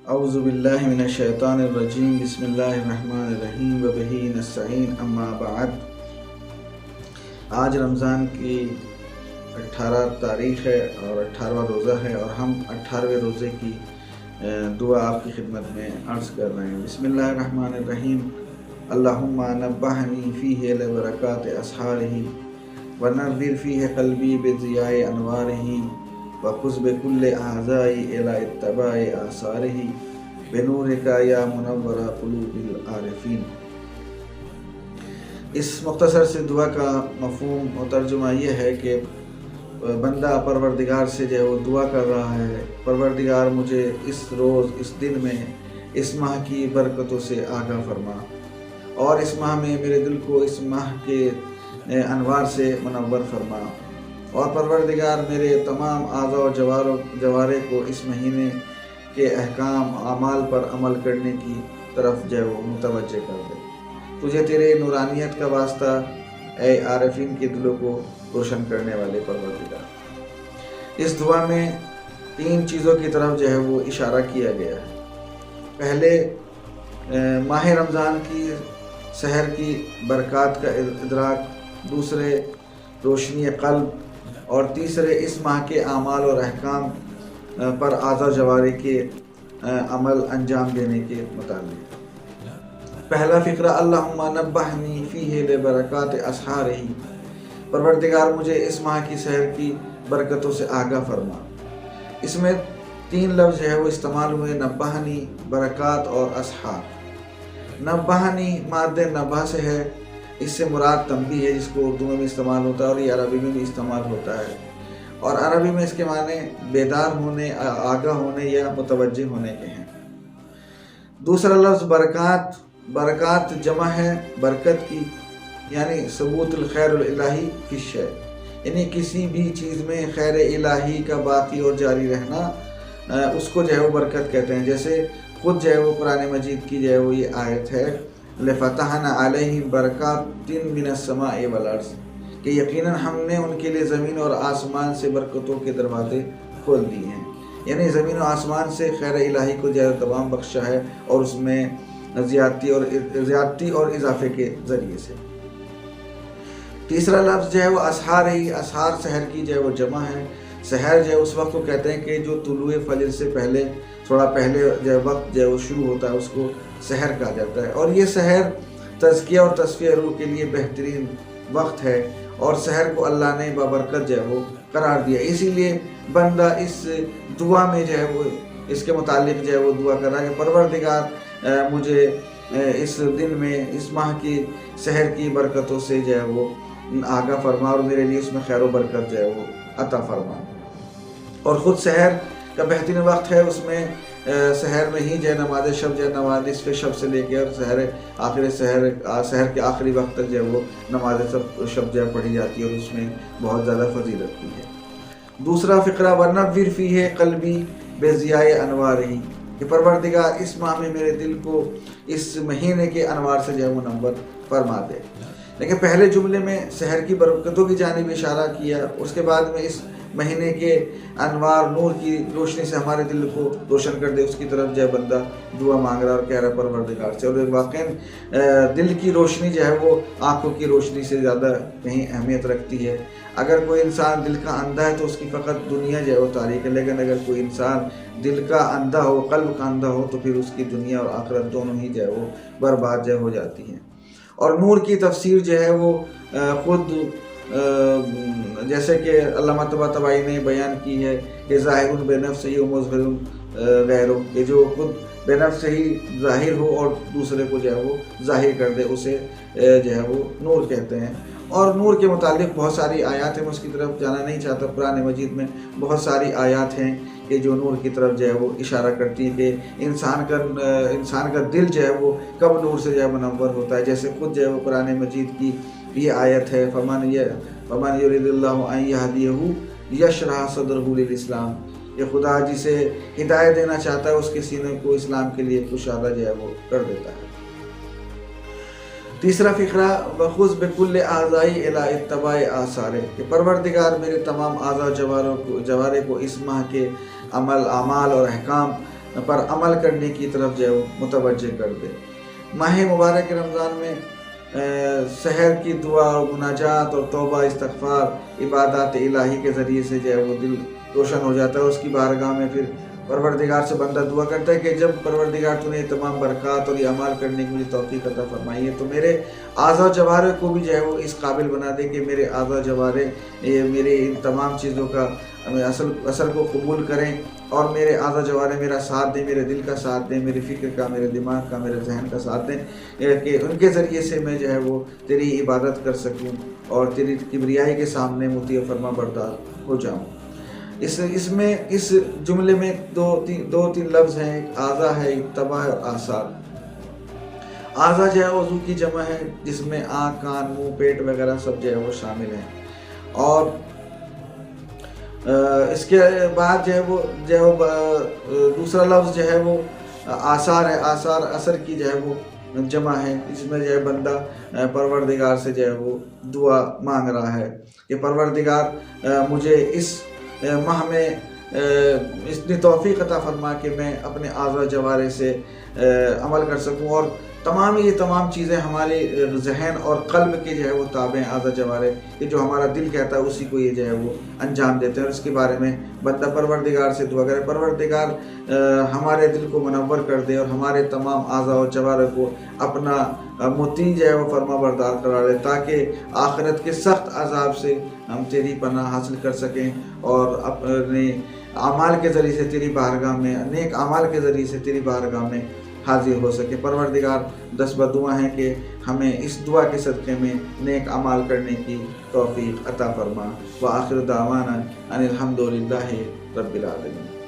اعوذ باللہ من الشیطان الرجیم بسم اللہ الرحمن الرحیم وبہ نستعین اما بعد۔ آج رمضان کی 18 تاریخ ہے اور 18واں روزہ ہے، اور ہم 18ویں روزے کی دعا آپ کی خدمت میں عرض کر رہے ہیں۔ بسم اللہ الرحمن الرحیم۔ اللہم نبہنی فیہ لبرکات اسحارہ ونور فیہ قلبی بضیاء انوارہ وخذ بکل اعضائی الی اتباع آثارہ بنورک یا منور قلوب العارفین۔ اس مختصر سے دعا کا مفہوم و ترجمہ یہ ہے کہ بندہ پروردگار سے جو ہے وہ دعا کر رہا ہے، پروردگار مجھے اس روز، اس دن میں، اس ماہ کی برکتوں سے آگاہ فرما، اور اس ماہ میں میرے دل کو اس ماہ کے انوار سے منور فرما، اور پروردگار میرے تمام اعضاء و جوارے کو اس مہینے کے احکام اعمال پر عمل کرنے کی طرف جو ہے وہ متوجہ کر دے۔ تجھے تیرے نورانیت کا واسطہ اے عارفین کے دلوں کو روشن کرنے والے پروردگار۔ اس دعا میں 3 چیزوں کی طرف جو ہے وہ اشارہ کیا گیا ہے۔ پہلے ماہ رمضان کی سحر کی برکات کا ادراک، دوسرے روشنی قلب، اور تیسرے اس ماہ کے اعمال اور احکام پر اعضاء جوارے کے عمل انجام دینے کے متعلق۔ پہلا فقرہ، اللہم نبہنی فیہ لبرکات اسحارہ، پروردگار مجھے اس ماہ کی سحر کی برکتوں سے آگاہ فرما۔ اس میں 3 لفظ جو ہے وہ استعمال ہوئے، نبہنی، برکات اور اسحار۔ نبہنی مادہ نبہ سے ہے، اس سے مراد تنبیہ ہے، جس کو اردو میں بھی استعمال ہوتا ہے اور یہ عربی میں بھی استعمال ہوتا ہے، اور عربی میں اس کے معنی بیدار ہونے، آگاہ ہونے یا متوجہ ہونے کے ہیں۔ دوسرا لفظ برکات، برکات جمع ہے برکت کی، یعنی ثبوت الخیر الالہی فی الشیء، یعنی کسی بھی چیز میں خیر الہی کا باقی اور جاری رہنا، اس کو جو ہے وہ برکت کہتے ہیں۔ جیسے خود جو ہے وہ قرآن مجید کی جو ہے وہ یہ آیت ہے، لَفَتَحْنَا عَلَيْهِمْ بَرَكَاتٍ مِّنَ السَّمَاءِ وَالْأَرْضِ، کہ یقیناً ہم نے ان کے لیے زمین اور آسمان سے برکتوں کے دروازے کھول دیے ہیں، یعنی زمین و آسمان سے خیر الہی کو جو ہے تمام بخشا ہے، اور اس میں زیادتی اور اضافے کے ذریعے سے۔ تیسرا لفظ جو ہے وہ اسحار ہی، اسحار سحر کی جو ہے وہ جمع ہے۔ سحر جو ہے اس وقت کو کہتے ہیں کہ جو طلوع فجر سے پہلے، تھوڑا پہلے جو وقت جو ہے وہ شروع ہوتا ہے، اس کو سحر کہا جاتا ہے، اور یہ سحر تزکیہ اور تصفیہ روح کے لیے بہترین وقت ہے، اور سحر کو اللہ نے بابرکت جو ہے وہ قرار دیا۔ اسی لیے بندہ اس دعا میں جو ہے وہ اس کے متعلق جو ہے وہ دعا کر رہا ہے کہ پروردگار مجھے اس دن میں، اس ماہ کی سحر کی برکتوں سے جو ہے وہ آگاہ فرما، اور میرے لیے اس میں خیر و برکت جو ہے وہ عطا فرما۔ اور خود سحر کا بہترین وقت ہے، اس میں سحر میں ہی جو ہے نماز شب، جو ہے نماز نصف شب سے لے کے اور سحر کے آخری وقت تک جو ہے وہ نماز شب جو ہے پڑھی جاتی ہے، اور اس میں بہت زیادہ فضیلت بھی ہے۔ دوسرا فقرہ، وَنَوِّرْ فِيهِ قَلْبِي بِضِيَاءِ أَنْوَارِهِ، کہ پروردگار اس ماہ میں میرے دل کو اس مہینے کے انوار سے جو ہے منور فرما دے۔ لیکن پہلے جملے میں سحر کی برکتوں کی جانب اشارہ کیا، اس کے بعد میں اس مہینے کے انوار، نور کی روشنی سے ہمارے دل کو روشن کر دے، اس کی طرف جو ہے بندہ دعا مانگ رہا اور کہہ رہا پروردگار سے۔ اور واقعاً دل کی روشنی جو ہے وہ آنکھوں کی روشنی سے زیادہ کہیں اہمیت رکھتی ہے۔ اگر کوئی انسان دل کا اندھا ہے تو اس کی فقط دنیا جو ہے وہ تاریک ہے، لیکن اگر کوئی انسان دل کا اندھا ہو، قلب کا اندھا ہو، تو پھر اس کی دنیا اور آخرت دونوں ہی جو ہے وہ برباد جو ہو جاتی ہیں۔ اور نور کی تفسیر جو ہے وہ خود جیسے کہ علامہ طباطبائی نے بیان کی ہے کہ ظاہر بے نفس ہی و مظہر غیر، کہ جو خود بے نفس ہی ظاہر ہو اور دوسرے کو جو ہے وہ ظاہر کر دے، اسے جو ہے وہ نور کہتے ہیں۔ اور نور کے متعلق بہت ساری آیات ہیں، میں اس کی طرف جانا نہیں چاہتا۔ قرآن مجید میں بہت ساری آیات ہیں کہ جو نور کی طرف جو ہے وہ اشارہ کرتی ہے کہ انسان کا دل جو ہے وہ کب نور سے جو ہے منور ہوتا ہے۔ جیسے خود جو ہے وہ قرآن مجید کی یہ آیت ہے، فَمَنْ يُرِدِ اللَّهُ أَنْ يَهْدِيَهُ يَشْرَحْ صَدْرَهُ لِلْإِسْلَامِ، کہ خدا جسے ہدایت دینا چاہتا ہے اس کے سینے کو اسلام کے لیے کشادہ جو ہے وہ کر دیتا ہے۔ تیسرا فقرہ، وَخُذْ بِكُلِّ أَعْضَائِي إِلَىٰ اتِّبَاعِ آثَارِهِ، کہ پروردگار میرے تمام اعضاء جوارے کو اس ماہ کے عمل، اعمال اور احکام پر عمل کرنے کی طرف جو ہے وہ متوجہ کر دے۔ ماہ مبارک رمضان میں سحر کی دعا اور مناجات اور توبہ استغفار عبادات الہی کے ذریعے سے جو ہے وہ دل روشن ہو جاتا ہے۔ اس کی بارگاہ میں پھر پروردگار سے بندہ دعا کرتا ہے کہ جب پروردگار تو نے تمام برکات اور یہ اعمال کرنے کی مجھے توفیق عطا فرمائی ہے، تو میرے اعضاء و جوارح کو بھی جو ہے وہ اس قابل بنا دے کہ میرے اعضاء و جوارح یہ میرے ان تمام چیزوں کا اثر کو قبول کریں، اور میرے اعضاء و جوارح میرا ساتھ دیں، میرے دل کا ساتھ دیں، میرے فکر کا، میرے دماغ کا، میرے ذہن کا ساتھ دیں، کہ ان کے ذریعے سے میں جو ہے وہ تیری عبادت کر سکوں اور تیری کبریائی کے سامنے مطیع و فرما بردار ہو جاؤں۔ اس جملے میں دو تین لفظ ہیں، ایک اعضاء ہے، ایک تبع اور آثار۔ اعضاء جو ہے عضو کی جمع ہے، جس میں آنکھ، کان، منہ، پیٹ وغیرہ سب جو ہے وہ شامل ہیں، اور اس کے بعد جو ہے وہ دوسرا لفظ جو ہے وہ آثار ہے۔ آثار اثر کی جو ہے وہ جمع ہے، اس میں جو ہے بندہ پروردگار سے جو ہے وہ دعا مانگ رہا ہے کہ پروردگار مجھے اس ماہ میں اتنی توفیق عطا فرما کہ میں اپنے اعضاء و جوارح سے عمل کر سکوں، اور یہ تمام چیزیں ہمارے ذہن اور قلب کے جو ہے وہ تابع ہیں۔ اعضاء و جوارح کہ جو ہمارا دل کہتا ہے اسی کو یہ جو ہے وہ انجام دیتے ہیں، اور اس کے بارے میں بندہ پروردگار سے دعا کرے، پروردگار ہمارے دل کو منور کر دے اور ہمارے تمام اعضاء و جوارح کو اپنا مطیع جو ہے وہ فرما بردار قرار دے، تاکہ آخرت کے سخت عذاب سے ہم تیری پناہ حاصل کر سکیں اور اپنے اعمال کے ذریعے سے تیری بارگاہ میں، نیک اعمال کے ذریعے سے تیری بارگاہ میں حاضر ہو سکے۔ پروردگار دس بدعا ہیں کہ ہمیں اس دعا کے صدقے میں نیک اعمال کرنے کی توفیق عطا فرما۔ وآخر دعوانا ان الحمد للہ رب العالمین۔